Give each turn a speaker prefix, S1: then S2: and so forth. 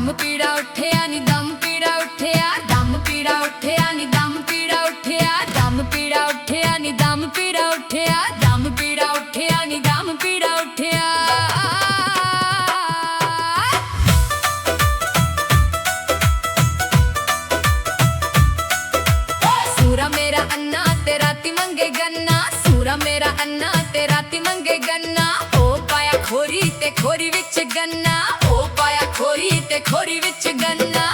S1: दम पीड़ा उठिया नी दम पीड़ा उठिया, दम पीड़ा उठिया नी दम पीड़ा उठिया, दम पीड़ा उठिया नी दम पीड़ा उठिया, दम पीड़ा उठिया नी दम पीड़ा उठिया। सूरा मेरा अन्ना ते राती मंगे गन्ना, सूरा मेरा अन्ना ते राती मंगे गन्ना। ओ पाया खोरी ते खोरी विच गन्ना, ओ पाया खोरी ते खोरी विच गन्ना।